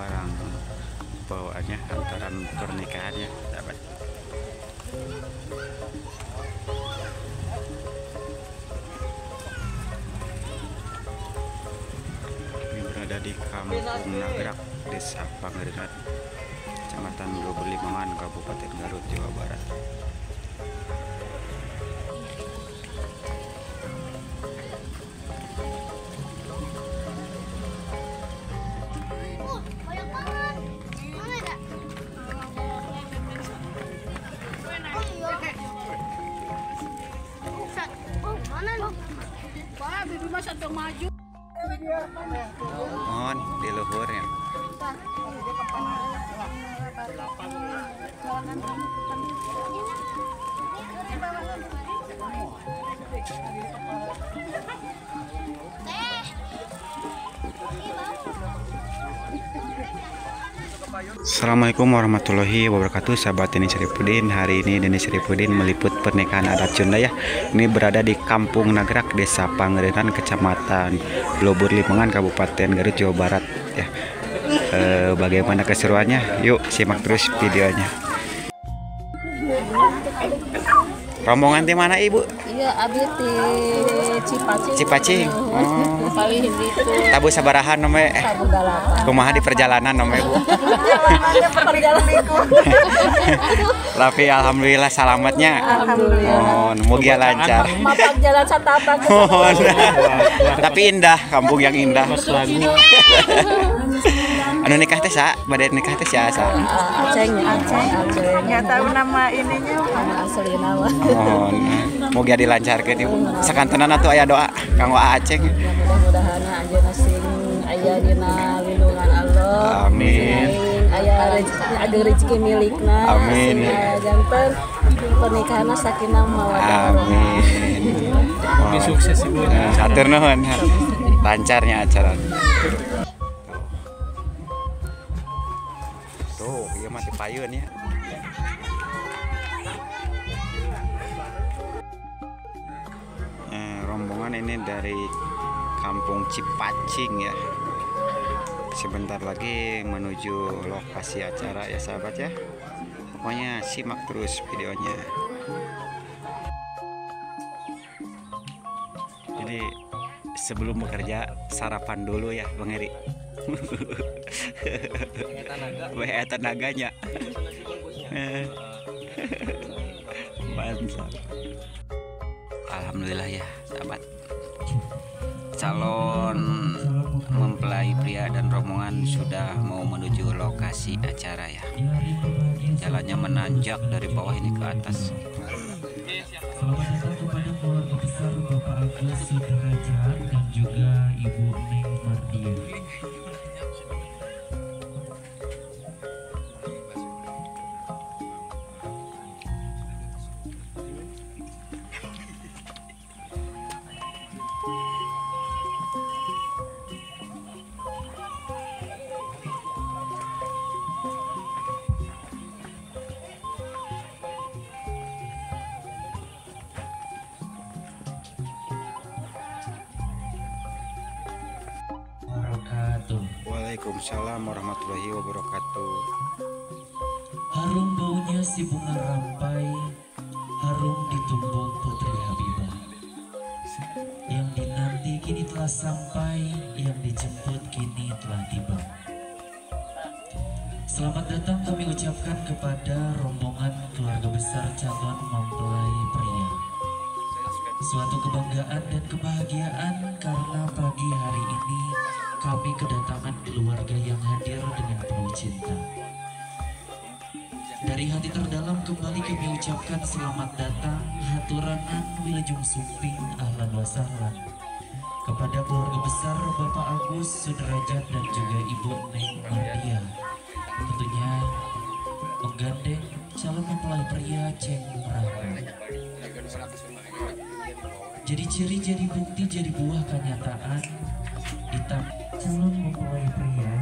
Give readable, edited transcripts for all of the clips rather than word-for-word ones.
barang bawaannya antaran pernikahannya, sahabat. Ini berada di Kampung Nagrak, Desa Pangeran, Kecamatan Lubuk-Limongan, Kabupaten Garut, Jawa Barat. Mohon di luhurnya. Assalamualaikum warahmatullahi wabarakatuh, sahabat Deni Syarifudin. Hari ini Deni Syarifudin meliput pernikahan adat Sunda ya. Ini berada di Kampung Nagrak, Desa Pangeran, Kecamatan Lubuk-Limongan, Kabupaten Garut, Jawa Barat ya. Bagaimana keseruannya? Yuk simak terus videonya. Rombongan di mana, Ibu? Iya, abi di Cipacing. Cipacing. Oh. Kali itu. Tabu sabarahan nome. Tabu galapan. Kumaha di perjalanan nome, Bu? Perjalanan. Tapi alhamdulillah selamatnya. Alhamdulillah. Mugia lancar. Mapak jalan satapak. Tapi indah, kampung yang indah. Anu nikah teh sa, badai nikah teh sa. Aceng. Nggak tahu nama ininya. Asli nama. Mugia dilancarkeun Ibu. Sakantenan atuh aya doa kanggo Aceng. Mudah-mudahan aja nasing aya dina lindungan Allah. Amin. Aya rezeki milikna. Amin. Janten pernikahanna sakinah mawaddah. Amin. Sukses Ibu. Satur nuhun. Lancarnya acara. Tuh, iya mati payun ya. Rombongan ini dari Kampung Cipacing ya. Sebentar lagi menuju lokasi acara ya sahabat ya. Pokoknya simak terus videonya. Jadi sebelum bekerja sarapan dulu ya Bang Eri. Wah, tenaganya. Mantap. Alhamdulillah ya sahabat. Calon mempelai pria dan rombongan sudah mau menuju lokasi acara ya. Jalannya menanjak dari bawah ini ke atas. Selamat datang kepada keluarga besar Bapak Agus Sudrajat dan juga Ibu Neng Mardia. Waalaikumsalam warahmatullahi wabarakatuh. Harum baunya si bunga rampai, harum di tubuh Putri Habibah. Yang dinanti kini telah sampai, yang dijemput kini telah tiba. Selamat datang kami ucapkan kepada rombongan keluarga besar calon mempelai pria. Suatu kebanggaan dan kebahagiaan karena pagi hari ini kami kedatangan keluarga yang hadir dengan penuh cinta. Dari hati terdalam kembali kami ucapkan selamat datang, haturanan wilujeng sumping ahlan wa sahlan kepada keluarga besar Bapak Agus Sudrajat dan juga Ibu Neng Mardia. Tentunya menggandeng calon mempelai pria Ceng Rahma. Jadi ciri, jadi bukti, jadi buah kenyataan calon mempelai pria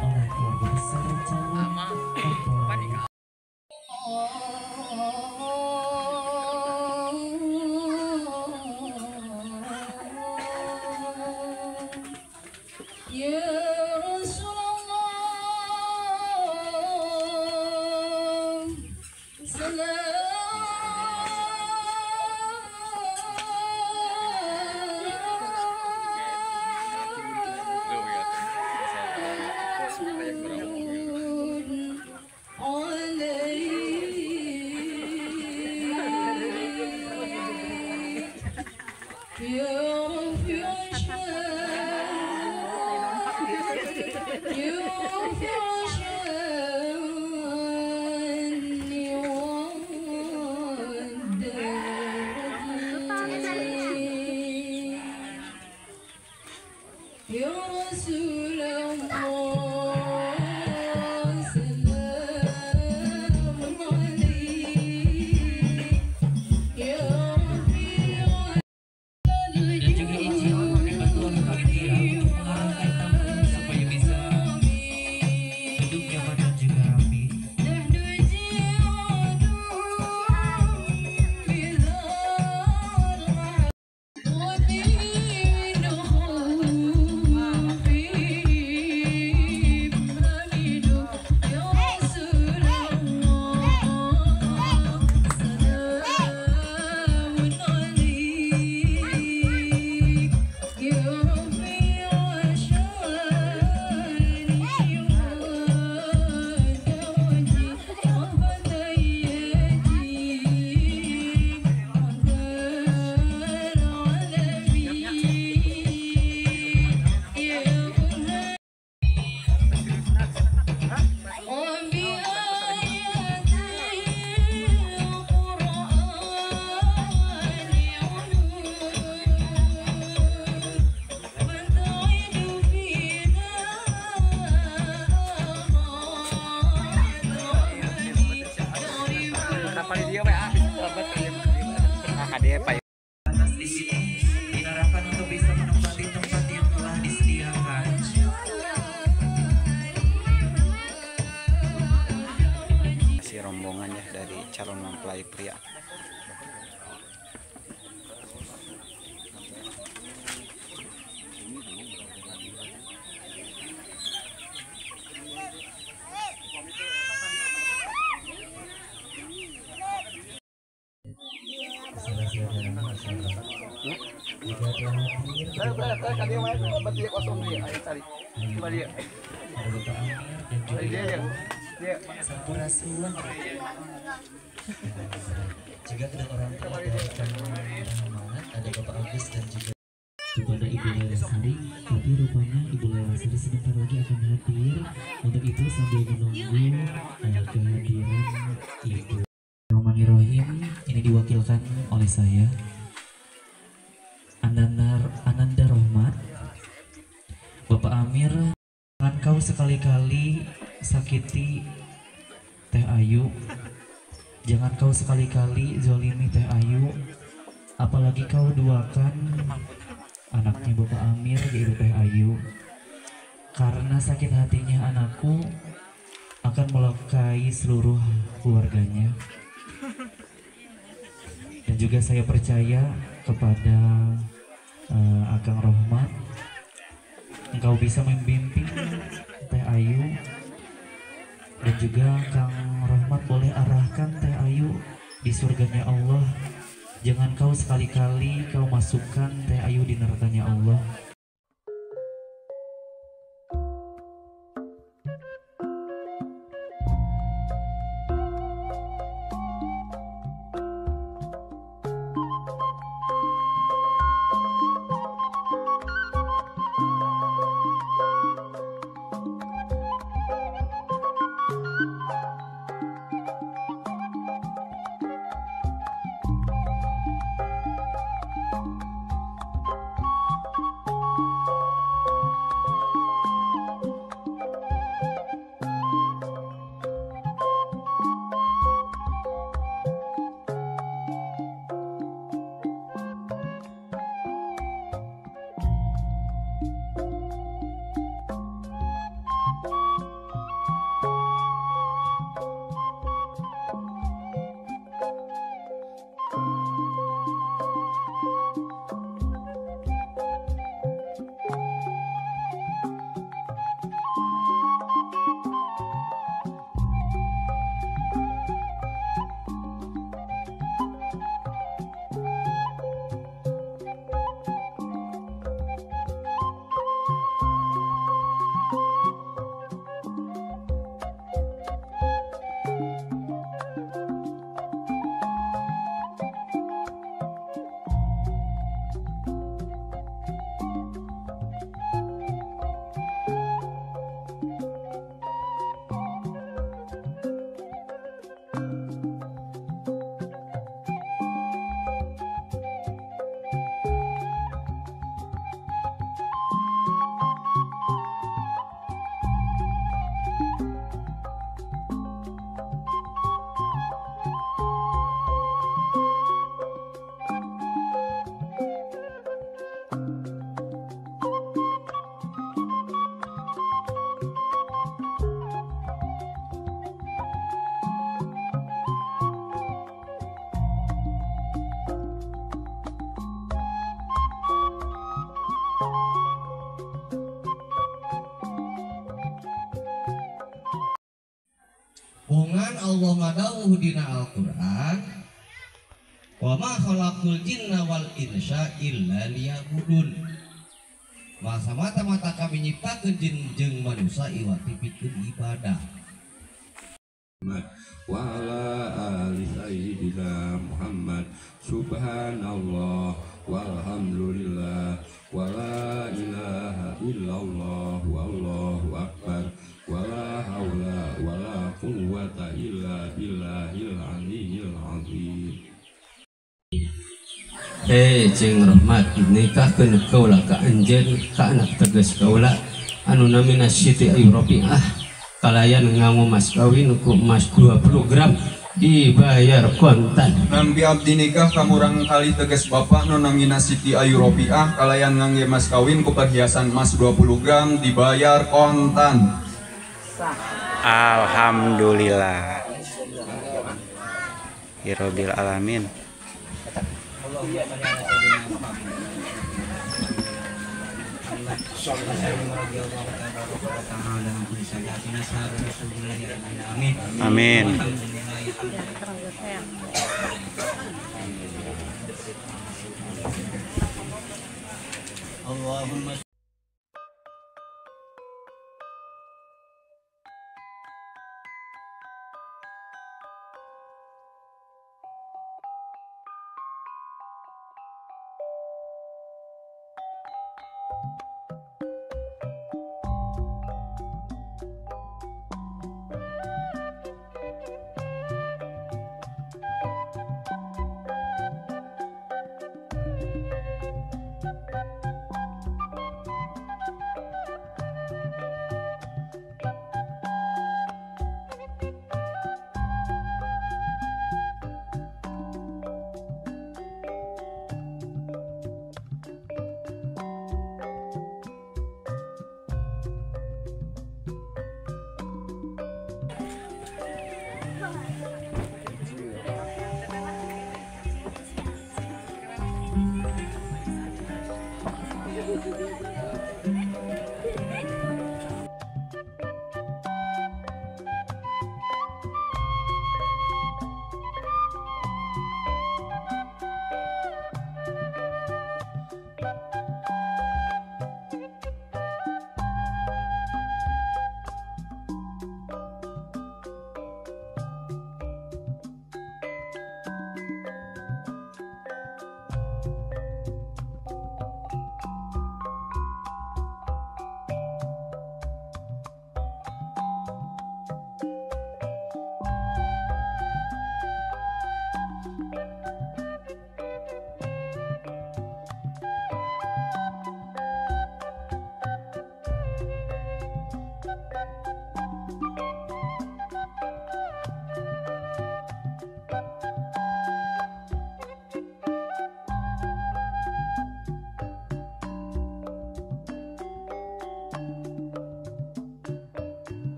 oleh keluarga besar calon mempelai. Ya Rasulullah يا رسول الله سلام عليك يا ربي Dan juga izin dibantu oleh panitia untuk mengarahkan tamu supaya bisa duduk nyaman dan juga rapi. نحن جيران بلا Atas di sini diarahkan untuk bisa menempati tempat yang telah disediakan. Masih rombongan ya dari calon mempelai pria. Sampurasun. Juga kedua orang tua dari Rahmat, ada Bapak Agus dan juga kepada Ibu Lelesari. Tapi rupanya Ibu Lelesari sebentar lagi akan hadir. Untuk itu sambil menunggu kehadiran Ibu. Bismillahirrahmanirrahim. Ini diwakilkan oleh saya Ananda Rahmat. Bapak Amir, jangan kau sekali-kali sakiti Teh Ayu. Jangan kau sekali-kali zolimi Teh Ayu. Apalagi kau duakan anaknya Bapak Amir, yaitu Teh Ayu. Karena sakit hatinya anakku akan melukai seluruh keluarganya. Dan juga saya percaya kepada Akang Rohmat, engkau bisa membimbing Teh Ayu, dan juga Kang Rohmat boleh arahkan Teh Ayu di surganya Allah. Jangan kau sekali-kali kau masukkan Teh Ayu di nerakanya Allah. Pungan Allah ngadawuh dina Al-Qur'an, wa ma khalaqul jinna wal insa illa liya'budun. Masa mata-mata kami nyiptakeun jin jeung manusia iwat pipikeun ibadah. Wa ala ali sayyidina Muhammad subhanallah walhamdulillah wa la ilaha illallah wallahu akbar wa la haula wa la quwwata illa billahil aliyyil azim. Jeung rahmat nikahkeun kaula ka anjeun ka anak tegas kaula anu namina Siti Ayu Ropiah kalayan nganggo mas kawin ku emas 20 gram dibayar kontan. Nampi abdi nikah kamurang kali tegas bapak nu namina Siti Ayu Ropiah kalayan ngangge mas kawin ku perhiasan emas 20 gram dibayar kontan. Alhamdulillah Rabbil alamin. Amin. Allahumma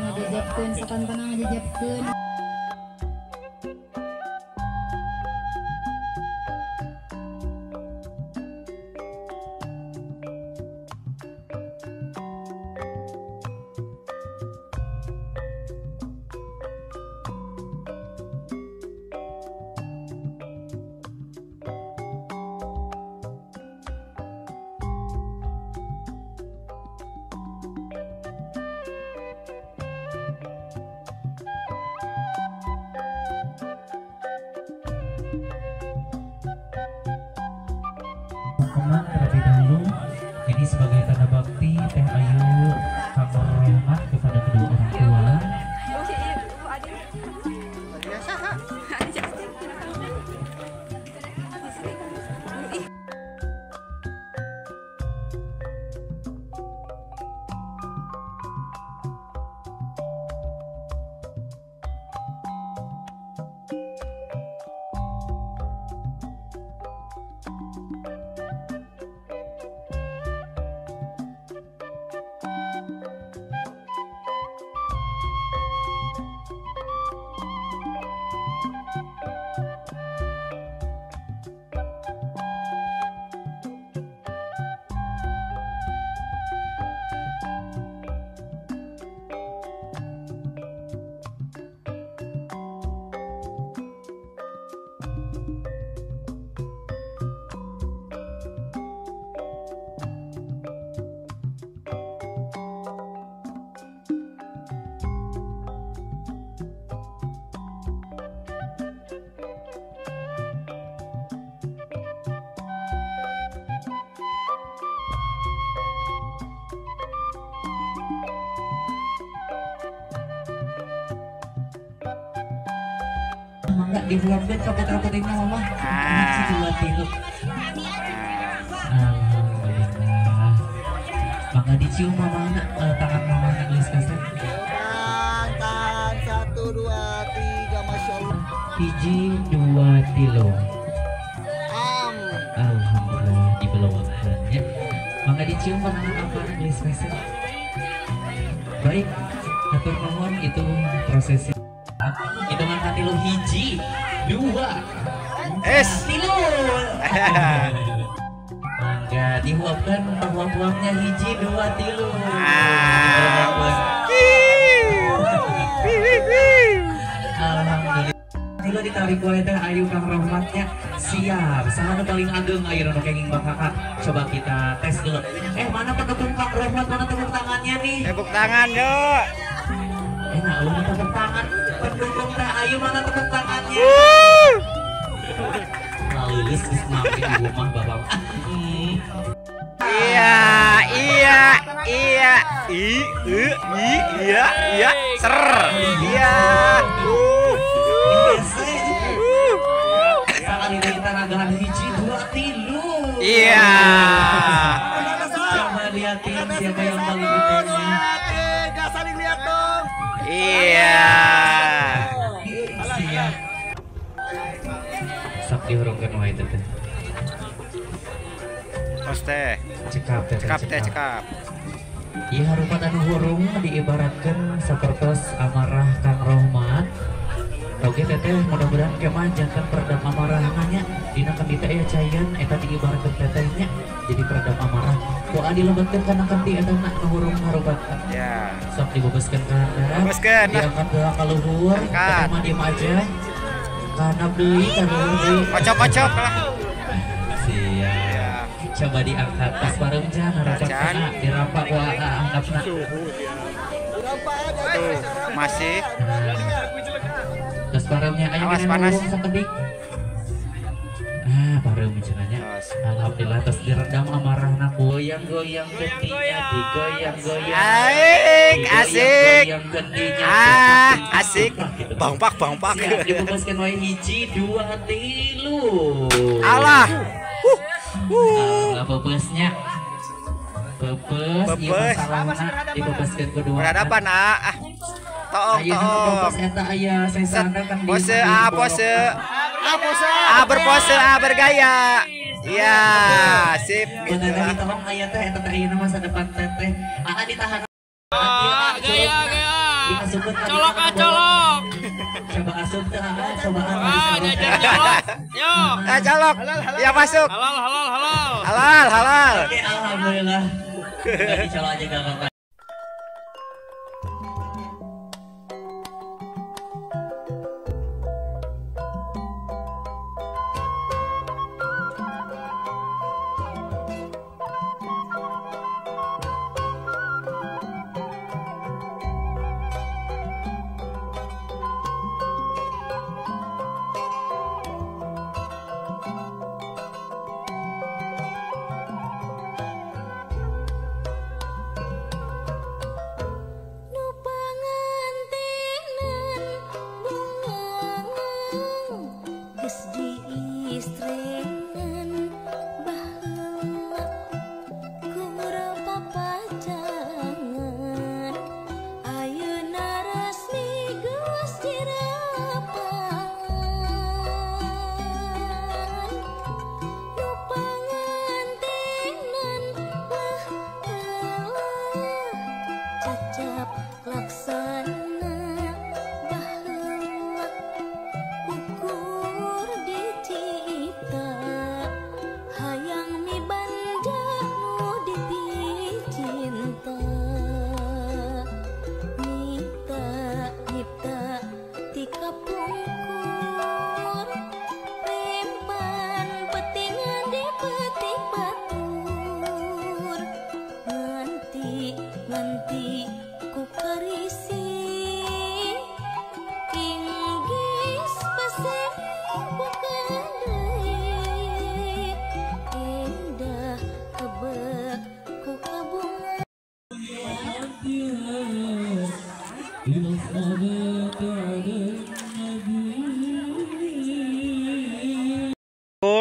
ngajajabkeun sakantana ngajajabkeun. teman-teman terlebih dahulu ini sebagai tanda bakti Teh Ayu Kang Rahmat kepada kedua orang tua. Enggak dibuatkan ke putra-putrinya mama. Dua tilu. Alhamdulillah. Maka dicium mama anak tangan mama anak gelis kasih. Tahan 1 2 3 masya Allah. Hiji 2 tilu. Alhamdulillah dibelawakkan ya. Maka dicium mama anak gelis kasih. Baik, atur nuhun itu prosesi. Hitungan hati lo hiji 2 tilu. Mangga dihuapkan uang-uangnya hiji 2 tilu. Alhamdulillah. Tilu ditarik oleh Teh Ayu Kang Rahmatnya siap. Saha paling ageng ayeuna nu kenging bakakak. Coba kita tes dulu. Mana pendukung Kang Rahmat, mana tepuk tangannya nih? Tepuk tangan, Dok. Enak lu tepuk tangan. Pendukung Teh Ayu mana tepuk tangannya? Lalis geus mampir di rumah Bapak. Iya. Ser. Iya. Sekali kita nagahan hiji 2 tilu. Iya. Coba liatin siapa yang paling gedenya. Saling lihat dong. Iya. Siap. Sok dihurungkeun wae teh. Tos teh. Cekap teh. Cekap. Ieu harupat anu hurung diibaratkeun sapertos amarah Kang Rahmat. Oke teteh mudah-mudahan kemah jantan peredam amarahna nya. Dina kan kita aya cayan eta diibaratkeun tetehnya jadi peredam amarah. Doa dilebetkeun kana kanti eta na hurung harupat. Ya. Sok dibebaskeun ka handap. Bebaskeun. Diangkat doa ka luhur. Kita mah diam aja. Kanap deui ka luhur deui. Kocok lah. Siap. Coba diangkat pas barengjan harapna dirampak ku angkatna. Tuh, masih. Terus barengnya aya panas. sakedik. Bareng cenanya. Alhamdulillah terus diredam amarahna goyang-goyang gentinya digoyang-goyang. Asik. Goyang gentinya. Asik. Bangpak. Siap dibebaskeun wae hiji 2 tilu. Allah. Allah pepesnya. Ieu masalahna dibebaskeun kedua. Berhadapan Toong. Eta aya sesana kan pose. Berpose, bergaya. Iya, sip. Gitu lah. Tolong aya teh eta teh ayeuna masa depan teteh. Ditahan. Gaya. Dimasukkeun Colok. Coba asup teh, coba jajan colok. Yo. Colok. Ya masuk. Halal. Oke, alhamdulillah. Enggak dicolok aja enggak apa-apa.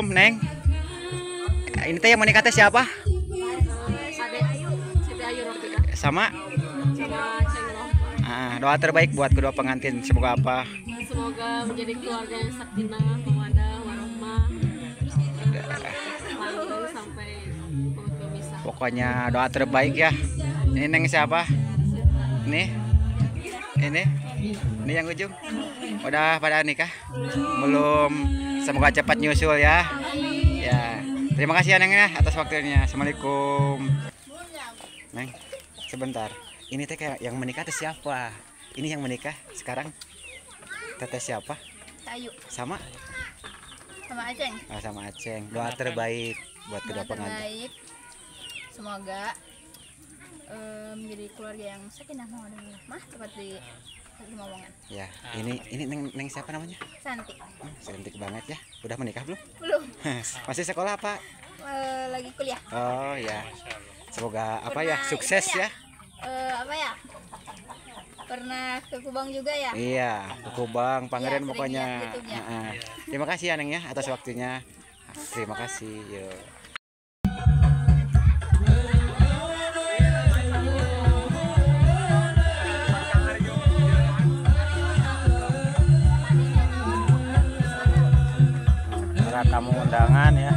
Neng. Ini teh yang menikah teh siapa? Siti Ayu Rofiqah. Sama? Sama Cenglo. Doa terbaik buat kedua pengantin semoga apa? Semoga menjadi keluarga yang sakinah, mawaddah, warahmah. Langgeng sampai berpisah. Pokoknya doa terbaik ya. Ini Neng siapa? Ini yang ujung. Udah pada nikah? Belum. Semoga cepat nyusul ya. Ya. Terima kasih ya Neng ya atas waktunya. Assalamualaikum. Neng, sebentar. Ini teh kayak yang menikah teh siapa? Ini yang menikah sekarang teteh siapa? Ayu. Sama? Sama Aceng. Sama Aceng. Doa terbaik buat kedua pengantin. Terbaik. Semoga menjadi keluarga yang sakinah mawaddah warahmah seperti omongan. Ya, ini Neng siapa namanya? Santi. Cantik banget ya. Udah menikah belum? Belum. Masih sekolah apa? Lagi kuliah. Oh ya. Semoga apa ya? Pernah Sukses ini ya. Apa ya? Pernah ke Kubang juga ya? Iya, ke Kubang, Pangandaran Iya, pokoknya. sering lihat YouTube-nya. Terima kasih ya Neng ya atas waktunya. Terima kasih. Yuk. Para tamu undangan ya.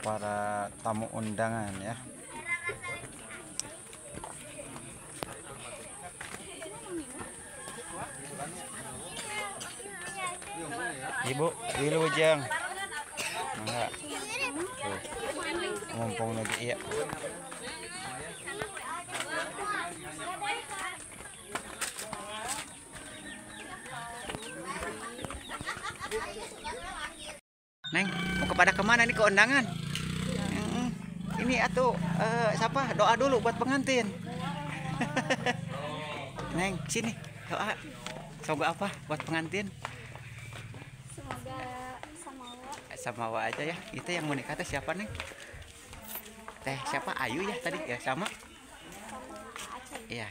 Para tamu undangan ya. Ibu, wilujeng. Enggak. Tuh. Mumpung lagi iya. Neng, mau kepada kemana nih ke undangan? Ini atuh siapa? Doa dulu buat pengantin. Neng, sini doa. Semoga apa buat pengantin? Semoga Samawa aja ya. Itu yang menikah teh siapa Neng? Teh siapa? Ayu ya tadi ya sama? Iya.